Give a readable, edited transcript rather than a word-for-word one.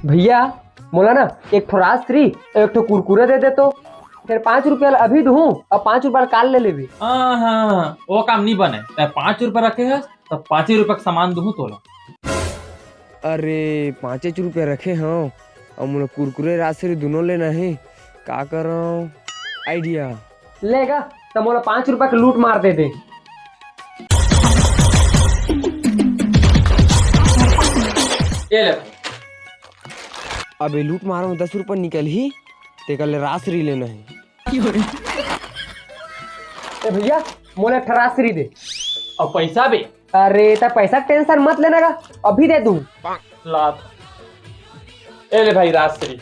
भैया मोला ना एक ठो राजश्री एक ठो कुरकुरे दे दे तो फिर 5 रुपया अभी दूँ और 5 रुपया काल ले लेबी। हाँ हाँ वो काम नहीं बने। 5 रुपए रखे है तो 5 रुपए का सामान दूँ तोला। अरे 5 रुपया रखे हाँ और मोला कुरकुरे राजश्री दोनों लेना है, का करो आइडिया लेगा तो मोला 5 रुपया का लूट मार दे दे। ये ले। अबे लूट मारो में 10 रुपया निकल ही ते कल राजश्री लेना है। ए भैया मोला एक ठो राजश्री दे। और पैसा भी अरे तो पैसा टेंशन मत लेना का, अभी दे दूँ। लात। ये ले भाई राजश्री।